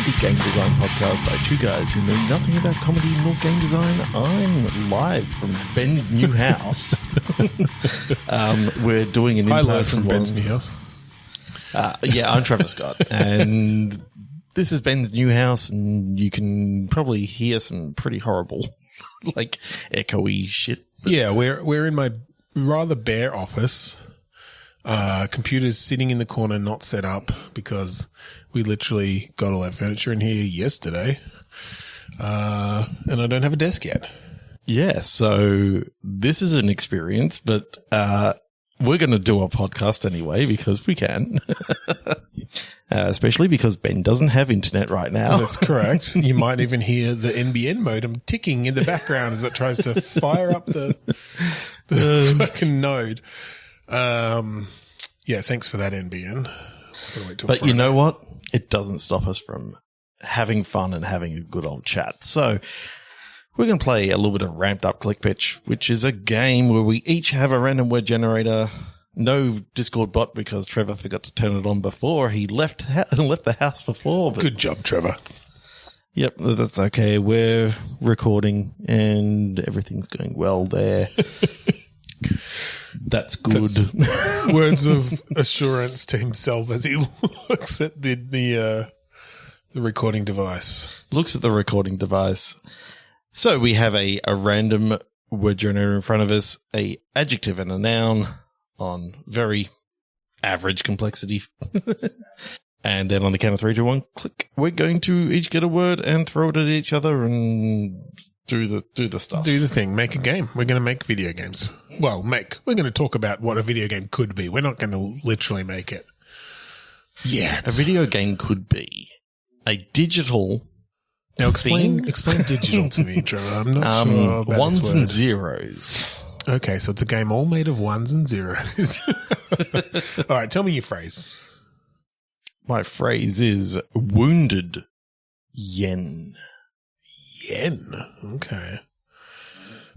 comedy game design podcast by two guys who know nothing about comedy nor game design. I'm live from Ben's new house. We're doing an in-person from Ben's new house. Yeah, I'm Trevor Scott, and this is Ben's new house, and you can probably hear some pretty horrible, like, echoey shit. Yeah, we're in my rather bare office. Computer's sitting in the corner, not set up, because we literally got all our furniture in here yesterday, and I don't have a desk yet. Yeah, so this is an experience, but we're going to do a podcast anyway because we can, especially because Ben doesn't have internet right now. That's correct. You might even hear the NBN modem ticking in the background as it tries to fire up the fucking node. Yeah, thanks for that, NBN. But you know what? It doesn't stop us from having fun and having a good old chat. So we're going to play a little bit of Ramped Up Click Pitch, which is a game where we each have a random word generator. No Discord bot because Trevor forgot to turn it on before. He left the house before. But good job, Trevor. Yep, that's okay. We're recording and everything's going well there. That's good. That's words of assurance to himself as he looks at the recording device. Looks at the recording device. So we have a random word generator in front of us, a adjective and a noun on very average complexity. And then on the count of 3, 2, 1, click. We're going to each get a word and throw it at each other and do the stuff. Do the thing. Make a game. We're going to make video games. Well, we're going to talk about what a video game could be. We're not going to literally make it. Yeah. A video game could be a digital. Now explain digital to me, Trevor. I'm not sure about ones this and word. Zeros. Okay, so it's a game all made of ones and zeros. All right, tell me your phrase. My phrase is wounded yen. Yen. Okay.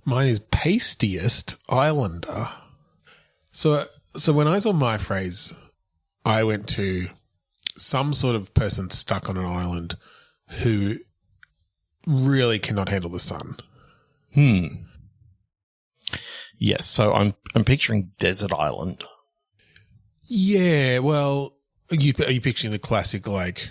Mine is pastiest islander. So when I saw my phrase, I went to some sort of person stuck on an island who really cannot handle the sun. Yes, so I'm picturing desert island. Yeah, well, are you picturing the classic, like,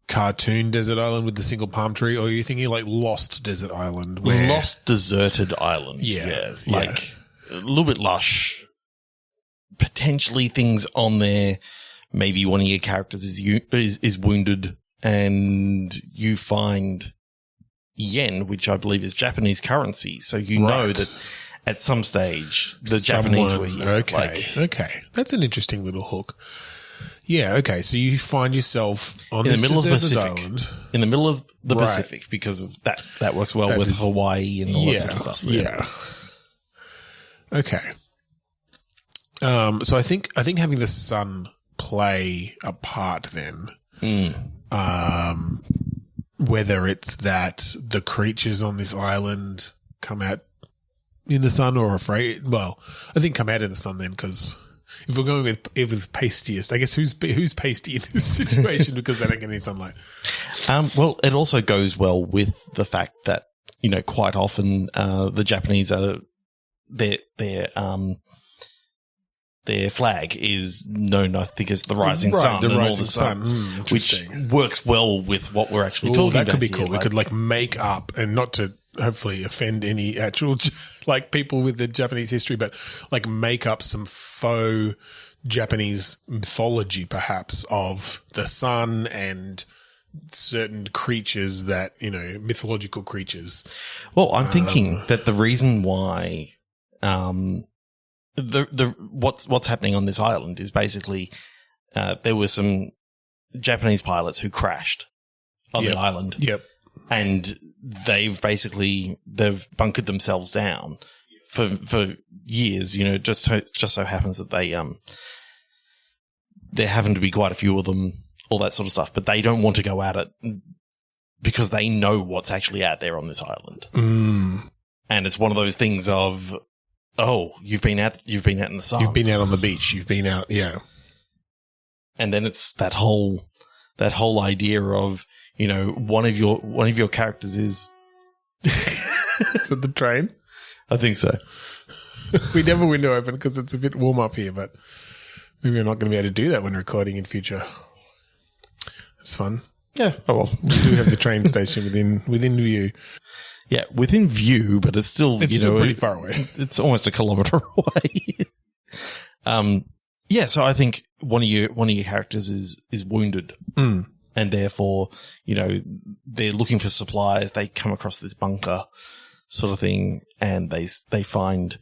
cartoon desert island with the single palm tree, or are you thinking, like, Lost Desert Island? Lost deserted island. Yeah. Like, a little bit lush. Potentially things on there. Maybe one of your characters is wounded, and you find yen, which I believe is Japanese currency. So you know that at some stage the Japanese were here. Okay. That's an interesting little hook. Yeah, okay. So you find yourself on in the middle of the Pacific. Island. In the middle of the Pacific, because of that. That works well with Hawaii and all that sort of stuff. Yeah. Okay. So I think having the sun play a part then, whether it's that the creatures on this island come out in the sun or afraid, well, I think come out in the sun then, because if we're going with pastiest, I guess who's pasty in this situation because they don't get any sunlight? Well, it also goes well with the fact that, you know, quite often the Japanese are their flag is known, I think, as the rising sun. The and rising all the sun. Which works well with what we're actually talking about. That could be here. cool. We could like make up, and not to hopefully offend any actual like people with the Japanese history, but like make up some faux Japanese mythology, perhaps, of the sun and certain creatures that, you know, mythological creatures. Well, I'm thinking that the reason why what's happening on this island is basically there were some Japanese pilots who crashed on the island. Yep. And they've bunkered themselves down for years, you know, just so happens that there happen to be quite a few of them, all that sort of stuff, but they don't want to go at it because they know what's actually out there on this island. And it's one of those things of, oh, you've been out in the sun. You've been out on the beach. You've been out, yeah. And then it's that whole idea of, one of your characters is the train. I think so. We never window open because it's a bit warm up here, but maybe we're not going to be able to do that when recording in future. It's fun. Yeah. Oh well. We do have the train station within view. Yeah, within view, but it's still still pretty far away. It's almost a kilometre away. Yeah, so I think one of your characters is wounded, and therefore they're looking for supplies. They come across this bunker, sort of thing, and they find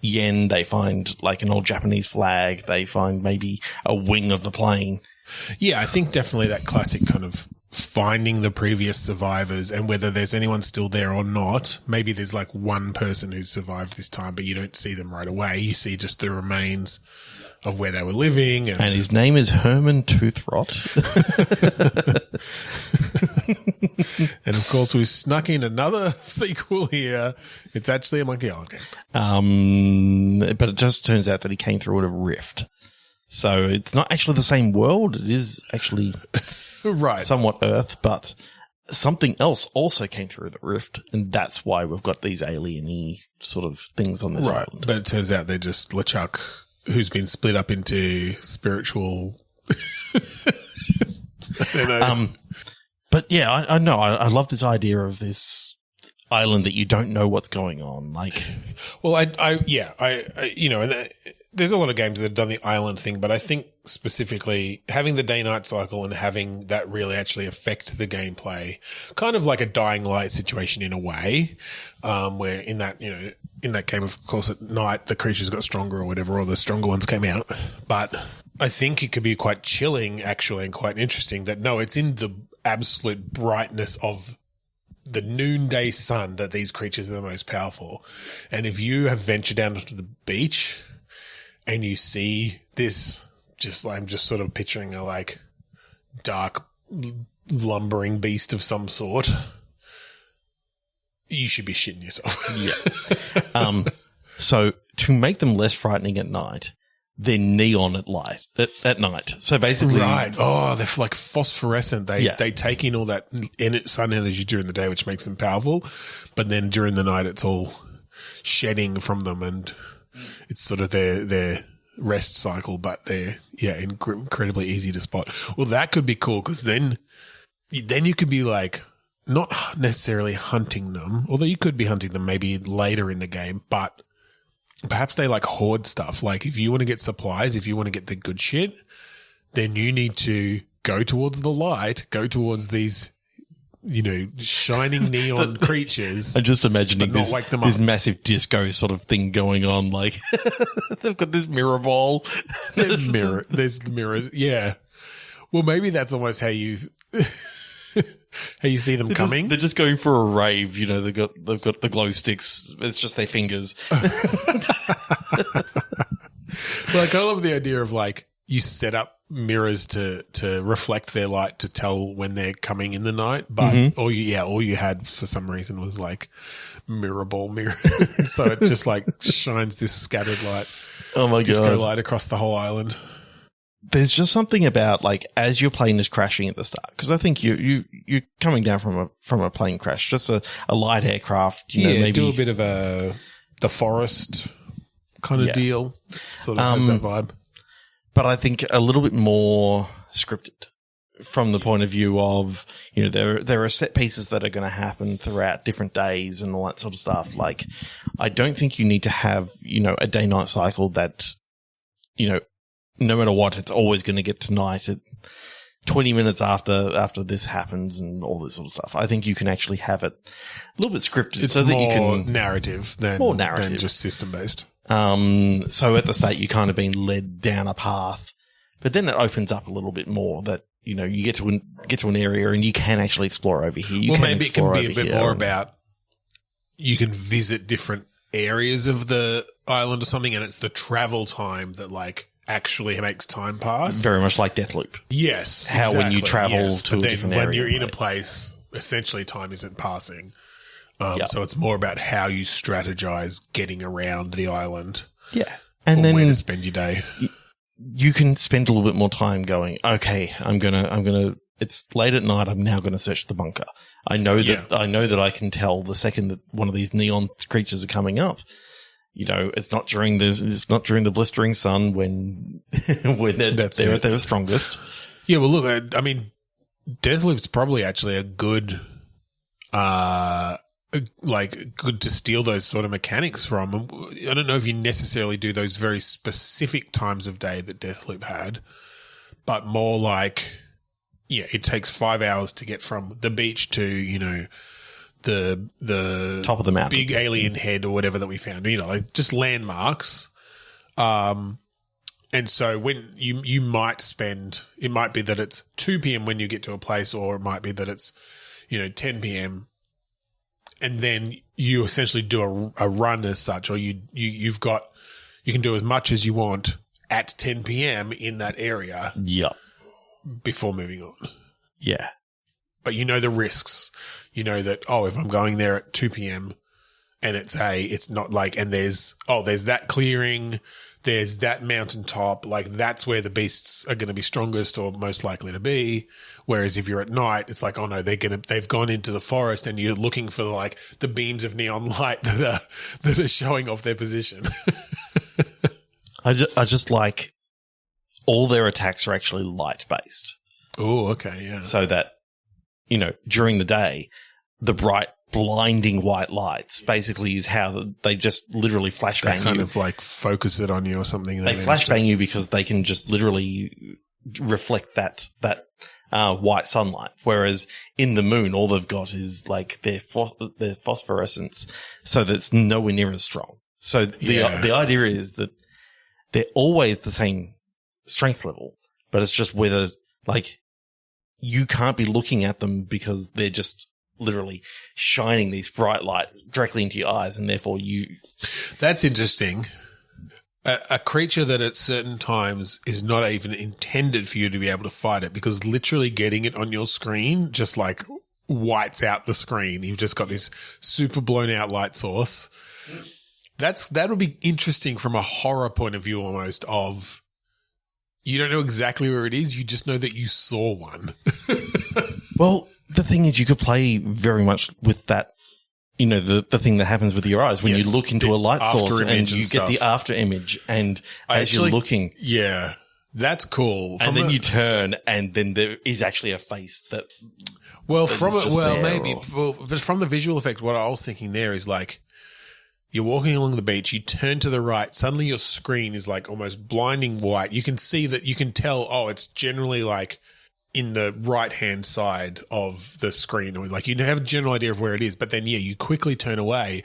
yen. They find like an old Japanese flag. They find maybe a wing of the plane. Yeah, I think definitely that classic kind of finding the previous survivors and whether there's anyone still there or not. Maybe there's like one person who survived this time, but you don't see them right away. You see just the remains of where they were living. And his name is Herman Toothrot. And of course, we've snuck in another sequel here. It's actually a Monkey Island game. But it just turns out that he came through a rift. So it's not actually the same world. It is actually right, somewhat Earth, but something else also came through the rift, and that's why we've got these alien-y sort of things on this island. But it turns out they're just LeChuck, who's been split up into spiritual. I don't know. But yeah, I know. I love this idea of this island that you don't know what's going on. Like, well, there's a lot of games that have done the island thing, but I think specifically having the day-night cycle and having that really actually affect the gameplay, kind of like a Dying Light situation in a way, where in that game, of course, at night the creatures got stronger or whatever, or the stronger ones came out. But I think it could be quite chilling, actually, and quite interesting that, no, it's in the absolute brightness of the noonday sun that these creatures are the most powerful. And if you have ventured down to the beach and you see this, I'm just sort of picturing a like dark lumbering beast of some sort, you should be shitting yourself. Yeah. So to make them less frightening at night, they're neon at night. So basically, right. Oh, they're like phosphorescent. They take in all that sun energy during the day, which makes them powerful. But then during the night, it's all shedding from them, and it's sort of their rest cycle. But they're incredibly easy to spot. Well, that could be cool because then you could be like not necessarily hunting them, although you could be hunting them maybe later in the game, but perhaps they like hoard stuff. Like if you want to get supplies, if you want to get the good shit, then you need to go towards the light, go towards these, shining neon creatures. I'm just imagining this massive disco sort of thing going on. Like they've got this mirror ball. There's mirrors. Yeah. Well, maybe that's almost how you see them coming. They're just going for a rave. They've got the glow sticks. It's just their fingers. Like, I love the idea of like you set up mirrors to reflect their light to tell when they're coming in the night, but all you had for some reason was like mirror. So it just like shines this scattered light. Oh my disco God. light across the whole island. There's just something about like as your plane is crashing at the start, because I think you're coming down from a plane crash, just a light aircraft. Maybe do a bit of the forest kind of deal. Sort of has that vibe. But I think a little bit more scripted from the point of view of there are set pieces that are going to happen throughout different days and all that sort of stuff. Like I don't think you need to have a day-night cycle that no matter what, it's always going to get to night at 20 minutes after this happens and all this sort of stuff. I think you can actually have it a little bit scripted it's so that more you can narrative than just system based. So at the start, you're kind of being led down a path, but then it opens up a little bit more that you get to an area and you can actually explore over here. Maybe it can be a bit more about you can visit different areas of the island or something, and it's the travel time that like actually makes time pass. Very much like Deathloop. Yes. How when you travel to a different area. When you're in a place, essentially time isn't passing. So it's more about how you strategize getting around the island. Yeah. And then where to spend your day. You can spend a little bit more time going, okay, I'm gonna it's late at night. I'm now going to search the bunker. I know that I can tell the second that one of these neon creatures are coming up. You know, it's not during the blistering sun when they're at their strongest. Yeah, well, look, I mean, Deathloop's probably actually a good, good to steal those sort of mechanics from. I don't know if you necessarily do those very specific times of day that Deathloop had, but more like, yeah, it takes 5 hours to get from the beach to, you know, the top of the mountain, big alien head or whatever that we found, you know, like just landmarks. And so when you might spend, it might be that it's 2 p.m. when you get to a place, or it might be that it's, you know, 10 p.m. and then you essentially do a run as such, or you can do as much as you want at 10 p.m. in that area. Yeah. Before moving on. Yeah. But you know the risks. You know that, if I'm going there at 2 p.m. and it's not like, and there's that clearing, there's that mountaintop, like that's where the beasts are going to be strongest or most likely to be. Whereas if you're at night, it's like, oh no, they've gone into the forest and you're looking for like the beams of neon light that are showing off their position. I just like all their attacks are actually light based. Oh, okay, yeah. So that, you know, during the day, the bright, blinding white lights basically is how they just literally flashbang you. They kind of like focus it on you or something. They flashbang you because they can just literally reflect that white sunlight. Whereas in the moon, all they've got is like their phosphorescence, so that it's nowhere near as strong. So the idea is that they're always the same strength level, but it's just whether like you can't be looking at them because they're just literally shining these bright light directly into your eyes, and therefore you. That's interesting. A creature that at certain times is not even intended for you to be able to fight it, because literally getting it on your screen just like whites out the screen. You've just got this super blown out light source. That would be interesting from a horror point of view, almost, of you don't know exactly where it is. You just know that you saw one. Well, the thing is, you could play very much with that, you know, the thing that happens with your eyes when you look into a light source and you get the after image, and as you're looking. Yeah, that's cool. And then you turn and then there is actually a face that. Well, but from the visual effect, what I was thinking there is like, you're walking along the beach, you turn to the right, suddenly your screen is like almost blinding white. You can see that, you can tell, it's generally like in the right-hand side of the screen, or like you have a general idea of where it is, but then, you quickly turn away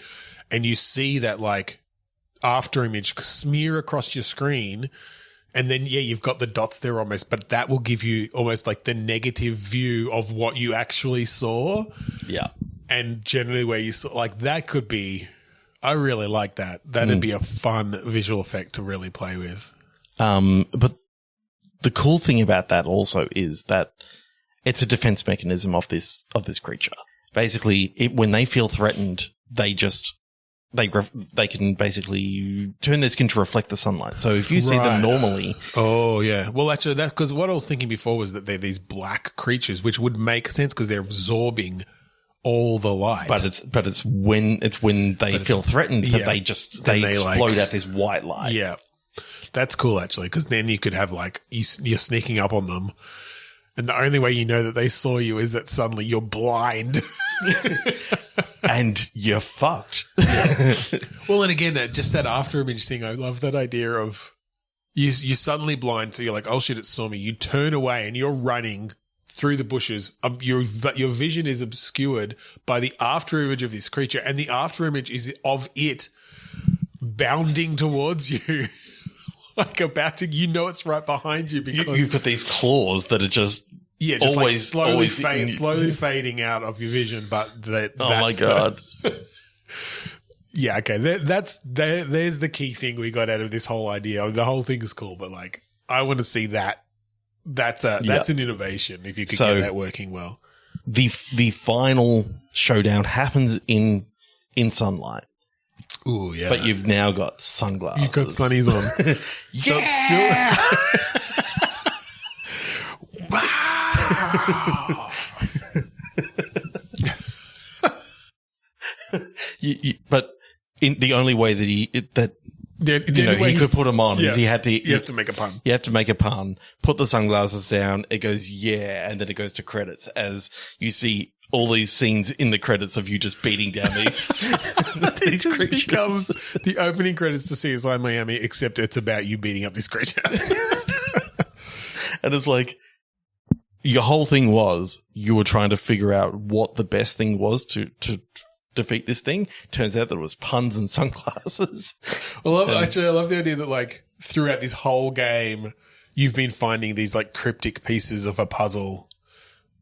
and you see that like after image smear across your screen, and then, you've got the dots there almost, but that will give you almost like the negative view of what you actually saw. Yeah. And generally where you saw, like that could be... I really like that. That'd be a fun visual effect to really play with. But the cool thing about that also is that it's a defense mechanism of this creature. Basically, when they feel threatened, they can basically turn their skin to reflect the sunlight. So if you see them normally, well, actually, that's because what I was thinking before was that they're these black creatures, which would make sense because they're absorbing all the light. But it's when they feel threatened that they explode out this white light. Yeah. That's cool, actually, because then you could have like you're sneaking up on them, and the only way you know that they saw you is that suddenly you're blind. And you're fucked. Well, and again, just that after image thing, I love that idea of you're suddenly blind, so you're like, oh shit, it saw me. You turn away and you're running through the bushes, but your vision is obscured by the after image of this creature, and the after image is of it bounding towards you, like about to. You know it's right behind you because you've got these claws that are just always slowly fading out of your vision. But that's my god. Yeah, okay. There's the key thing we got out of this whole idea. The whole thing is cool, but like I want to see that. That's an innovation if you could get that working well. The final showdown happens in sunlight. Ooh, yeah. But you've now got sunglasses. You've got sunnies on. Yeah! But in the only way that he could put them on is he had to. You have to make a pun. You have to make a pun. Put the sunglasses down. It goes and then it goes to credits as you see all these scenes in the credits of you just beating down these. It just creatures. Becomes the opening credits to CSI Miami, except it's about you beating up this creature. And it's like your whole thing was you were trying to figure out what the best thing was to defeat this thing. Turns out that it was puns and sunglasses. I love the idea that like throughout this whole game, you've been finding these like cryptic pieces of a puzzle.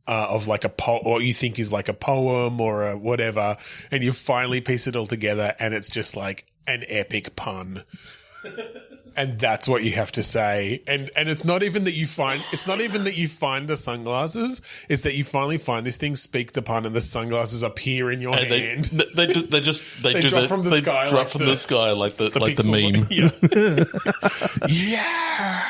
Of like what you think is like a poem or a whatever, and you finally piece it all together, and it's just like an epic pun, and that's what you have to say. And it's not even that you find the sunglasses; it's that you finally find this thing, speak the pun, and the sunglasses appear in your hand. They drop from the sky, drop from the sky like the meme. Yeah.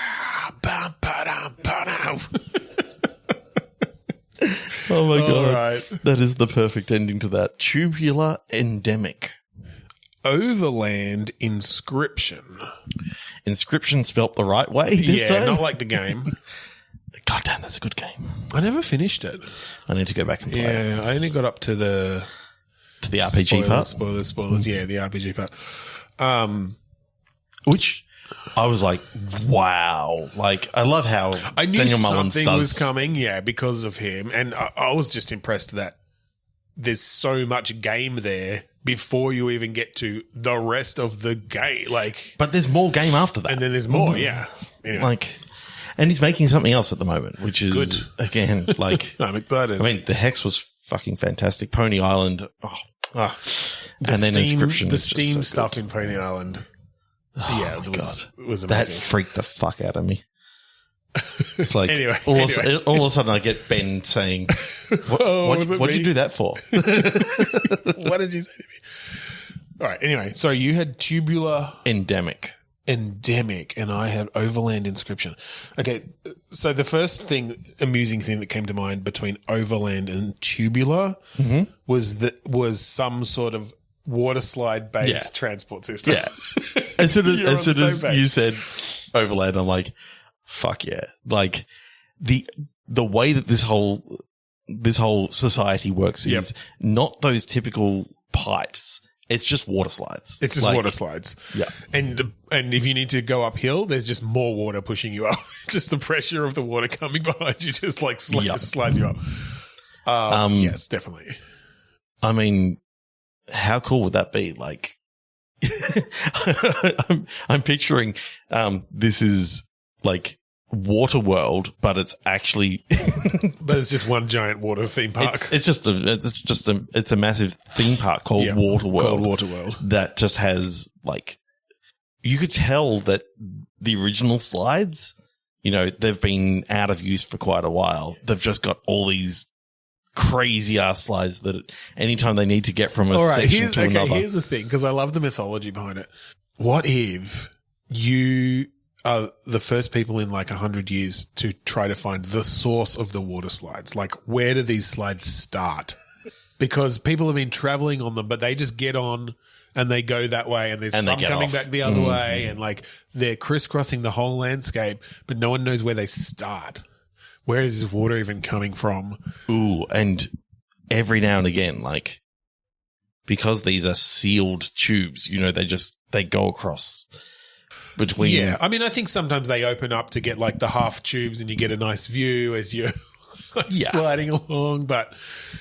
Oh my God. Right. That is the perfect ending to that. Tubular endemic. Overland inscription. Inscription spelt the right way this time? Not like the game. God damn, that's a good game. I never finished it. I need to go back and play it. Yeah, I only got up to the RPG part. Spoilers. Yeah, the RPG part. Which I was like, wow. Like, I love how I knew Daniel Mullins something was coming, because of him. And I was just impressed that there's so much game there before you even get to the rest of the game. Like, but there's more game after that. And then there's more, yeah. Anyway. And he's making something else at the moment, which is, good. Again, like... I'm excited. I mean, the Hex was fucking fantastic. Pony Island. And then Inscription. The Steam stuff in Pony Island. It was amazing. That freaked the fuck out of me. It's like all of a sudden I get Ben saying, "What did you do that for?" What did you say to me? All right. Anyway, so you had tubular endemic, and I had overland inscription. Okay, so the first amusing thing that came to mind between overland and tubular was some sort of water slide based transport system. Yeah. As soon as you said overland, I'm like, fuck yeah. Like the way that this whole society works is not those typical pipes. It's just water slides. It's just water slides. Yeah. And if you need to go uphill, there's just more water pushing you up. Just the pressure of the water coming behind you just like slides you up. Yes, definitely. I mean, how cool would that be? Like, I'm picturing this is like Warterworld, but it's actually but it's just one giant water theme park. It's a massive theme park called Warterworld. That just has like, you could tell that the original slides, they've been out of use for quite a while. They've just got all these crazy ass slides that anytime they need to get from a section to another. Here's the thing, because I love the mythology behind it. What if you are the first people in like 100 years to try to find the source of the water slides? Like, where do these slides start? Because people have been traveling on them, but they just get on and they go that way, and there's some coming back the other way, and like they're crisscrossing the whole landscape, but no one knows where they start. Where is this water even coming from? Ooh, and every now and again, like, because these are sealed tubes, they go across between. Yeah, I mean, I think sometimes they open up to get like the half tubes and you get a nice view as you're sliding along. But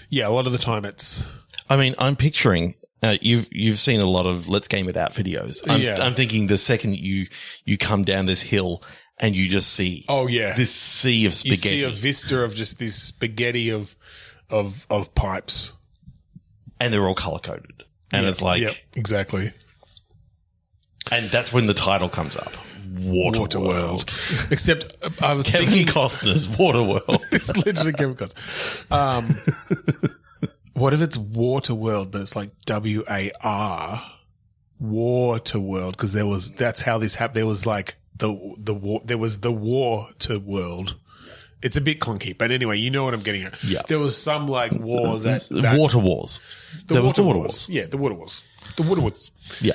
yeah, a lot of the time it's... I mean, I'm picturing... you've seen a lot of Let's Game It Out videos. I'm thinking the second you come down this hill... And you just see this sea of spaghetti. You see a vista of just this spaghetti of pipes. And they're all color-coded. And it's like... Yeah, exactly. And that's when the title comes up. Waterworld. Except I was Kevin thinking... Costner's Waterworld. It's literally Kevin Costner. What if it's Warterworld, but it's like WAR? Warterworld. Because that's how this happened. There was like... there was the war to world, It's a bit clunky, but anyway, you know what I'm getting at. Yeah. There was some like war that water wars. There was the water wars. Yeah, the water wars. The water wars. Yeah.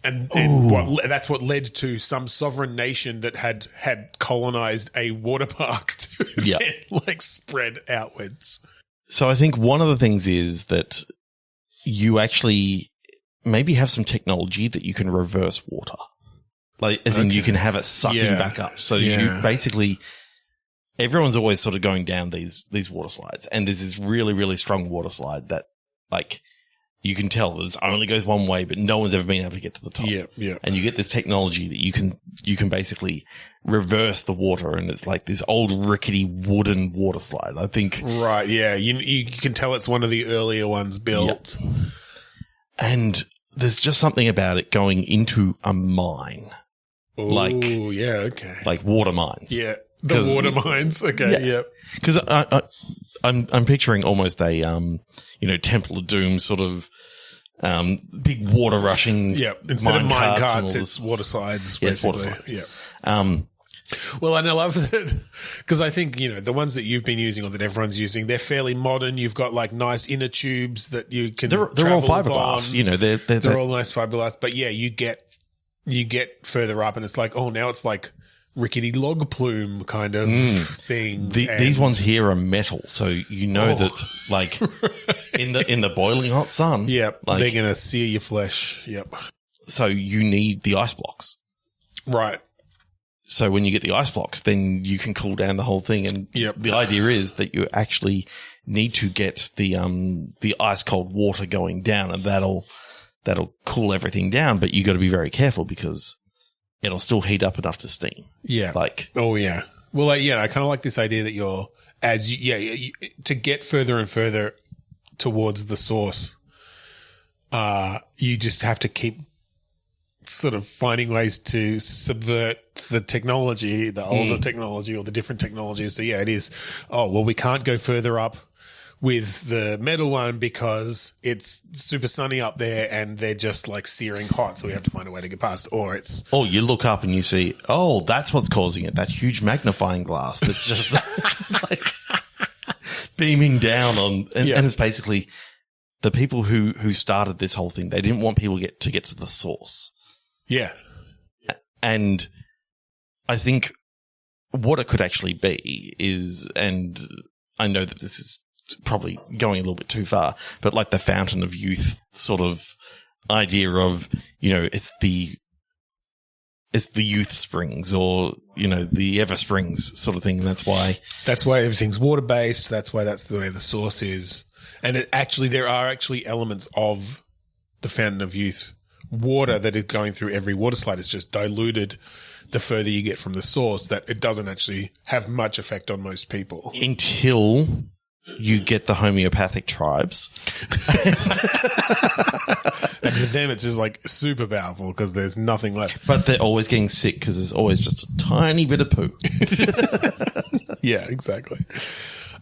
And that's what led to some sovereign nation that had colonized a water park to then, like spread outwards. So I think one of the things is that you actually maybe have some technology that you can reverse water. Like, as in you can have it sucking back up. So you basically, everyone's always sort of going down these water slides. And there's this really, really strong water slide that, like, you can tell that it only goes one way, but no one's ever been able to get to the top. Yeah, yeah. And you get this technology that you can basically reverse the water, and it's like this old rickety wooden water slide. I think. Right. Yeah. You can tell it's one of the earlier ones built. Yep. And there's just something about it going into a mine. Oh, yeah. Okay. Like water mines. Yeah. The water mines. Okay. Yeah. Because I'm picturing almost a Temple of Doom sort of big water rushing. Yeah. Instead of mine carts, it's water slides. Yeah, it's water slides. Yeah. Well, and I love that because I think, the ones that you've been using or that everyone's using, they're fairly modern. You've got like nice inner tubes that you can. They're all fiberglass. They're all nice fiberglass. But yeah, you get further up and it's like, oh, now it's like rickety log plume kind of things. These ones here are metal, so that like in the boiling hot sun, they're gonna sear your flesh. Yep. So you need the ice blocks, right? So when you get the ice blocks, then you can cool down the whole thing. And the idea is that you actually need to get the ice cold water going down, and that'll cool everything down. But you got to be very careful because it'll still heat up enough to steam. Yeah. Oh yeah. Well, I kind of like this idea that to get further and further towards the source, you just have to keep sort of finding ways to subvert the technology, the older technology or the different technologies. So it is, we can't go further up with the metal one because it's super sunny up there and they're just like searing hot. So we have to find a way to get past, or it's... Oh, you look up and you see, that's what's causing it. That huge magnifying glass that's just like beaming down on, and it's basically the people who started this whole thing. They didn't want people to get to the source. Yeah. And I think what it could actually be is, and I know that this is probably going a little bit too far, but like the fountain of youth sort of idea of, it's the youth springs or, the ever springs sort of thing. And that's why everything's water based. That's why that's the way the source is. And there are elements of the fountain of youth water that is going through every water slide. It's just diluted the further you get from the source, that it doesn't actually have much effect on most people. Until you get the homeopathic tribes. And for them, it's just like super powerful because there's nothing left. But they're always getting sick because there's always just a tiny bit of poo. Yeah, exactly.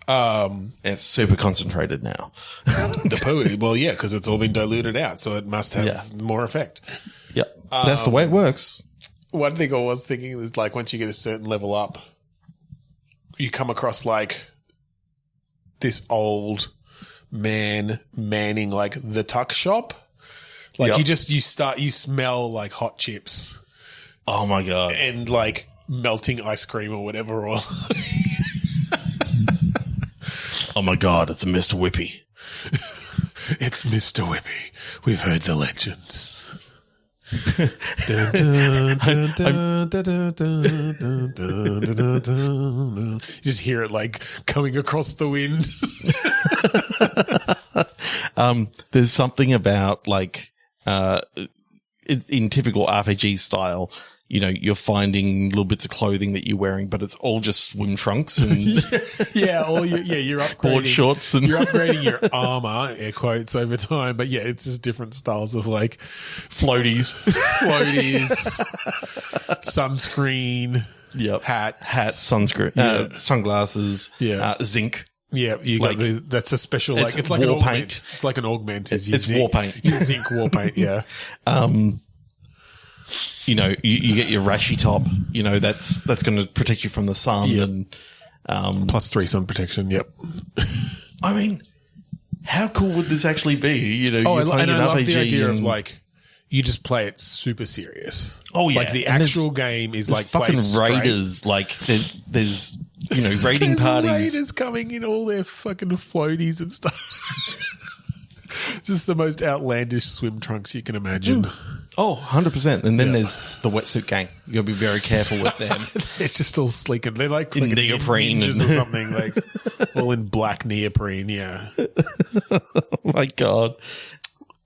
It's super concentrated now. The poo, well, yeah, because it's all been diluted out, so it must have more effect. Yep. That's the way it works. One thing I was thinking is like once you get a certain level up, you come across like this old man manning like the tuck shop. Like you smell like hot chips. Oh my God. And like melting ice cream or whatever. Or oh my God, it's a Mr. Whippy. It's Mr. Whippy. We've heard the legends. You just hear it like coming across the wind. There's something about like it's in typical RPG style. You're finding little bits of clothing that you're wearing, but it's all just swim trunks and you're upgrading board shorts and you're upgrading your armor, air quotes, over time. But it's just different styles of like floaties, sunscreen, hats, sunscreen, sunglasses, zinc. Yeah, you got that's a special it's like war an paint. It's like an augment. It's war paint. Zinc war paint. Yeah. you know, you get your rashy top, you know, that's going to protect you from the sun. Yep. And Plus 3 sun protection, yep. I mean, how cool would this actually be? You know, Oh, you're playing and an I love RPG the idea of and- like you just play it super serious. Oh, yeah. Like the And actual game is like fucking played straight. raiders, like there's you know, raiding There's parties. raiders coming in all their fucking floaties and stuff. Just the most outlandish swim trunks you can imagine. Oh, 100%. And then there's the wetsuit gang. You got to be very careful with them. They're just all sleek and they're like In fucking neoprene ninjas and- or something, like all in black neoprene. Yeah, Oh my God.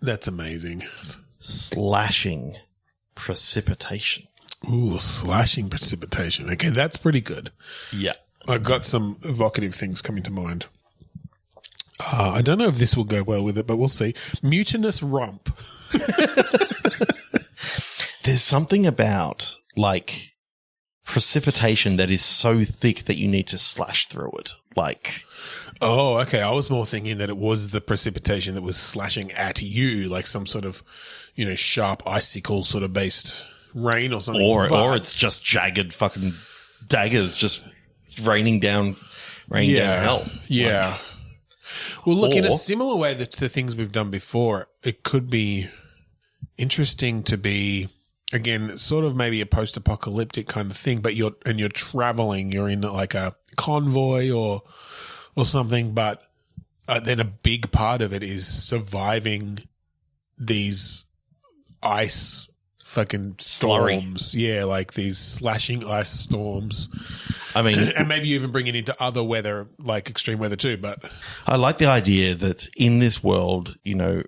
that's amazing. Slashing precipitation. Ooh, slashing precipitation. Okay, that's pretty good. Yeah. I've got some evocative things coming to mind. I don't know if this will go well with it, but we'll see. Mutinous rump. There's something about like precipitation that is so thick that you need to slash through it. Like, Oh, okay. I was more thinking that it was the precipitation that was slashing at you, like some sort of, you know, sharp icicle sort of based rain or something. or But- it's just jagged fucking daggers just raining down hell. Yeah. Like, Well, look, in a or- similar way that the things we've done before, it could be interesting to be, again, sort of maybe a post-apocalyptic kind of thing, but you're traveling, you're in like a convoy or something, but then a big part of it is surviving these ice fucking storms. Yeah, like these slashing ice storms. I mean, And maybe you even bring it into other weather, like extreme weather too, but I like the idea that in this world, you know,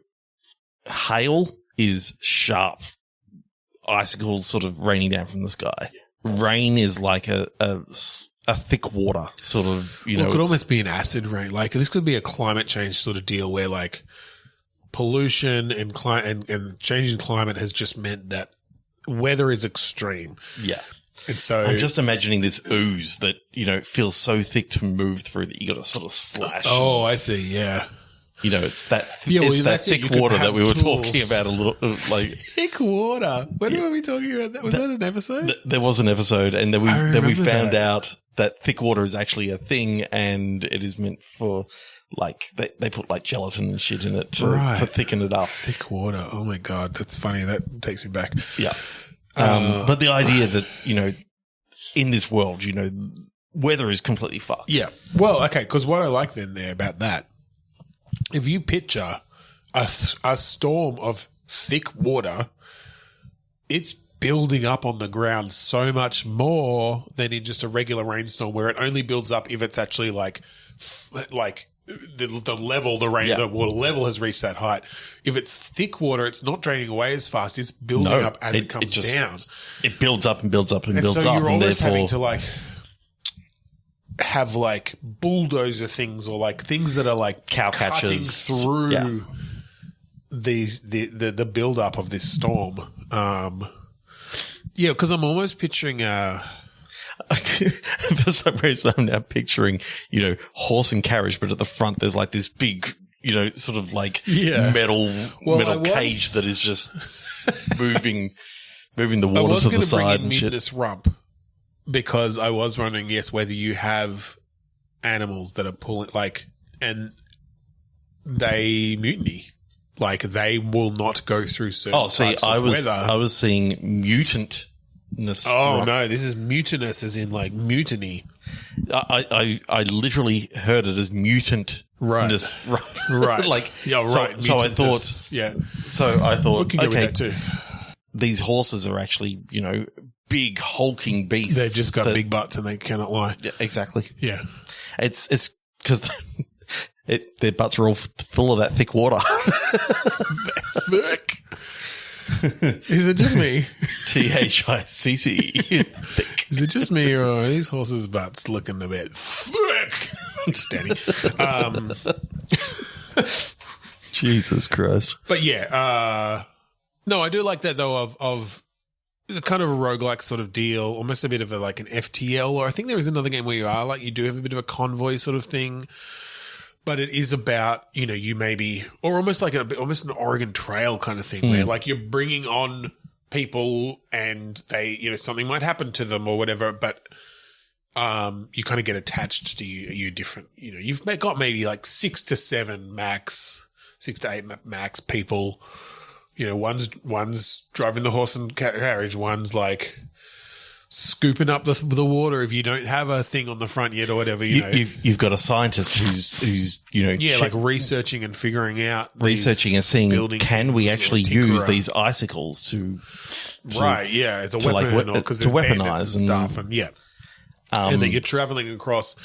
hail is sharp icicles sort of raining down from the sky. Rain is like a thick water sort of, you know. it could it's- almost be an acid rain. Like this could be a climate change sort of deal where like pollution and and changing climate has just meant that weather is extreme. yeah. And so I'm just imagining this ooze that, you know, feels so thick to move through that you got to sort of slash. oh, I see. Yeah. You know, it's that, Yeah, well, it's that that's it. thick You could water that have we were tools. talking about a little, like, Thick water. When were we talking about that? Was that an episode? there was an episode and then we remember found that. out that thick water is actually a thing and it is meant for, like, they put like gelatin and shit in it to thicken it up. Thick water. Oh my God. That's funny. That takes me back. Yeah. But the idea that, you know, in this world, you know, weather is completely fucked. Yeah. Well, okay. Because what I like then there about that, if you picture a storm of thick water, it's building up on the ground so much more than in just a regular rainstorm where it only builds up if it's actually like the level, the water level has reached that height. If it's thick water, it's not draining away as fast. It's building up as it comes down. It builds up and builds up and, And builds so up. you're And always therefore, having to like have like bulldozer things or like things that are like Cow cutting catchers. through Yeah. the build up of this storm. Yeah, because I'm almost picturing for some reason, I'm now picturing, you know, horse and carriage, but at the front there's like this big, you know, sort of like metal cage that is just moving the I water was to going the to bring side in and shit. mutinous rump because I was wondering, yes, whether you have animals that are pulling like and they mutiny. Like they will not go through certain Oh, see, types of weather. I was seeing mutantness. Oh no, this is mutinous, as in like mutiny. I literally heard it as mutant. Right. Right. Like, Yeah, right. So I Mutatus. thought, Yeah. we can go with that too. these horses are actually, you know, big hulking beasts. They've just got that- big butts and they cannot lie. Yeah, exactly. Yeah. It's because their butts are all full of that thick water. Fuck. Is it just me? THICC. Is it just me, or are these horses' butts looking a bit thick? Just Danny. Jesus Christ. But yeah, no, I do like that though of kind of a roguelike sort of deal, almost a bit of a, like an FTL, or I think there is another game where you are like you do have a bit of a convoy sort of thing. But it is about, you know, you maybe, or almost like almost an Oregon Trail kind of thing where like you're bringing on people and they, something might happen to them or whatever, but you kind of get attached to you different, you've got maybe like 6 to 7 max, 6 to 8 max people, one's driving the horse and carriage, one's like scooping up the water if you don't have a thing on the front yet or whatever. You've got a scientist who's like researching and figuring out, researching and seeing, can we actually use these icicles to right? Yeah, as a weapon, or because to weaponize and stuff, and and then you're traveling across,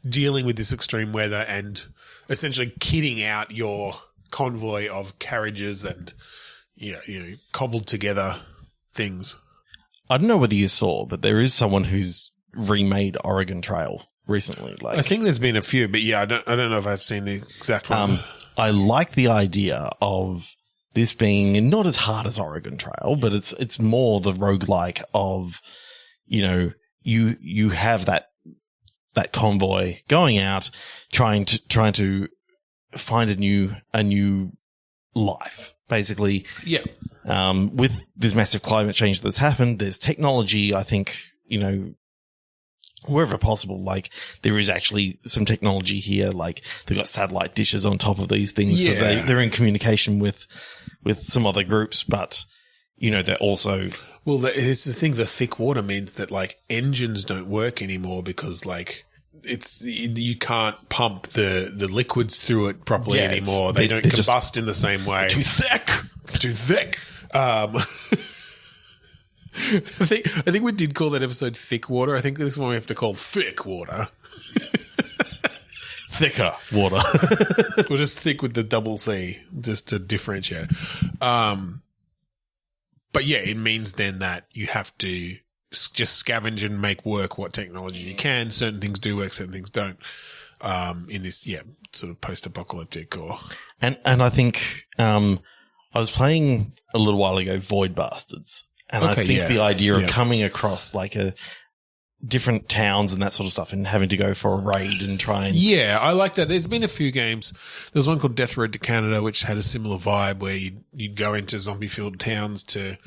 dealing with this extreme weather, and essentially kitting out your convoy of carriages and cobbled together things. I don't know whether you saw, but there is someone who's remade Oregon Trail recently. I think there's been a few, but I don't know if I've seen the exact one. I like the idea of this being not as hard as Oregon Trail, but it's more the roguelike of, you have that convoy going out, trying to find a new life. Basically, with this massive climate change that's happened, there's technology, I think, wherever possible, like there is actually some technology here, like they've got satellite dishes on top of these things, so they're in communication with some other groups, but, they're also... Well, it's the thing, the thick water means that, like, engines don't work anymore because, like... you can't pump the liquids through it properly anymore. They don't combust in the same way. Too thick. It's too thick. I think we did call that episode Thick Water. I think this one we have to call Thick Water. Thicker water. We'll just thick with the double C just to differentiate. But it means then that you have to just scavenge and make work what technology you can. Certain things do work, certain things don't. In this, sort of post-apocalyptic or... And I think I was playing a little while ago Void Bastards, and I think the idea of coming across like different towns and that sort of stuff and having to go for a raid and try and... Yeah, I like that. There's been a few games. There's one called Death Road to Canada, which had a similar vibe where you'd go into zombie-filled towns to...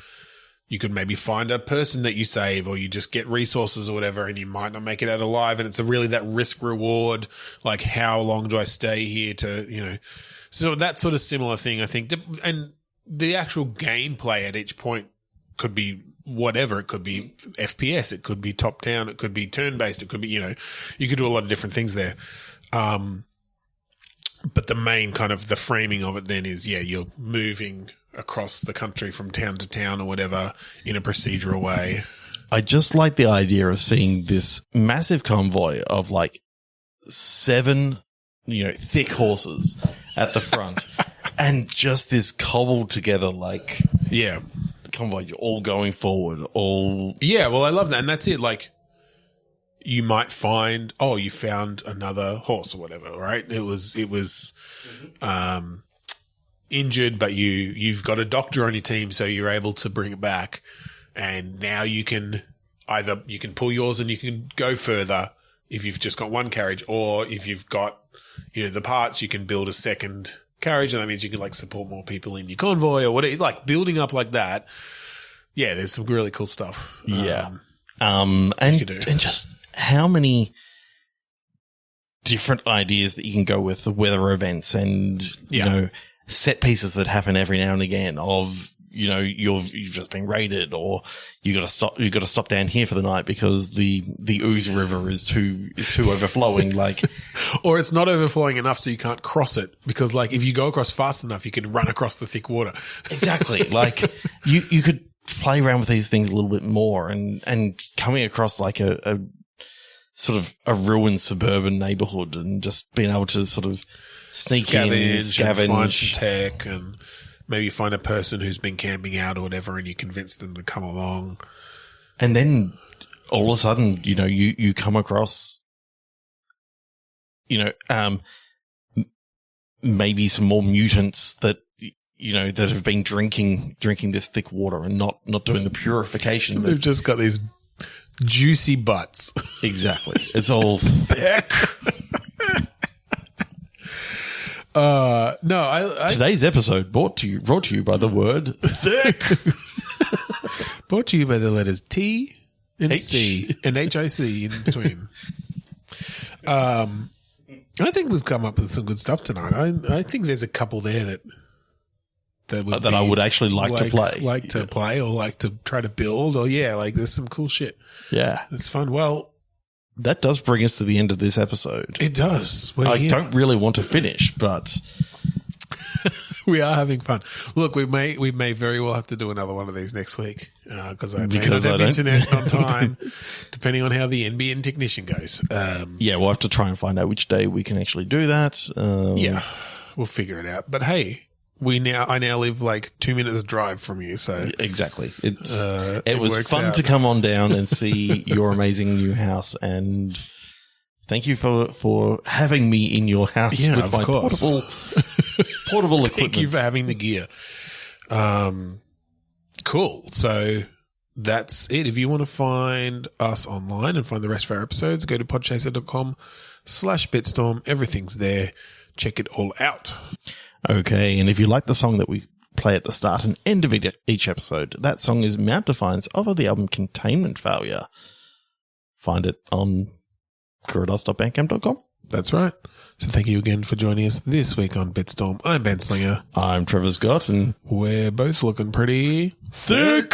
You could maybe find a person that you save, or you just get resources or whatever, and you might not make it out alive. And it's really that risk reward, like how long do I stay here to, so that sort of similar thing, I think. And the actual gameplay at each point could be whatever. It could be FPS, it could be top down, it could be turn based, it could be, you could do a lot of different things there. But the main kind of the framing of it then is, you're moving across the country from town to town or whatever in a procedural way. I just like the idea of seeing this massive convoy of like 7, thick horses at the front and just this cobbled together, like, convoy all going forward, all... Yeah, well, I love that. And that's it. Like, you might find, you found another horse or whatever, right? It was injured, but you've got a doctor on your team, so you're able to bring it back. And now you can pull yours and you can go further if you've just got one carriage, or if you've got, the parts, you can build a second carriage, and that means you can like support more people in your convoy or whatever, like building up like that. Yeah, there's some really cool stuff. And just how many different ideas that you can go with the weather events and, set pieces that happen every now and again of, you've just been raided, or you got to stop down here for the night because the Ooze River is too overflowing, like, or it's not overflowing enough so you can't cross it, because like if you go across fast enough you can run across the thick water. Exactly. Like you could play around with these things a little bit more, and coming across like a sort of a ruined suburban neighborhood and just being able to sort of sneak in, scavenge, and find some tech, and maybe find a person who's been camping out or whatever, and you convince them to come along. And then all of a sudden, you come across, maybe some more mutants that, that have been drinking this thick water and not doing the purification. They've just got these juicy butts. Exactly. It's all thick. No, Today's episode brought to you by the word thick. Brought to you by the letters T and H. C and HIC in between. I think we've come up with some good stuff tonight. I think there's a couple there that I would actually like to play. Like to play or like to try to build or there's some cool shit. Yeah. It's fun. Well, that does bring us to the end of this episode. It does. I don't really want to finish, but we are having fun. Look, we may very well have to do another one of these next week because I may not have internet on time, depending on how the NBN technician goes. We'll have to try and find out which day we can actually do that. We'll figure it out. But hey, I now live like 2 minutes drive from you, so exactly. It was fun out. to come on down and see your amazing new house, and thank you for having me in your house with my portable equipment. Thank you for having the gear. Cool. So that's it. If you want to find us online and find the rest of our episodes, go to podchaser.com/bitstorm. Everything's there. Check it all out. Okay, and if you like the song that we play at the start and end of each episode, that song is Mount Defiance of the album Containment Failure. Find it on corridors.bandcamp.com. That's right. So thank you again for joining us this week on Bitstorm. I'm Ben Slinger. I'm Trevor Scott, and we're both looking pretty thick.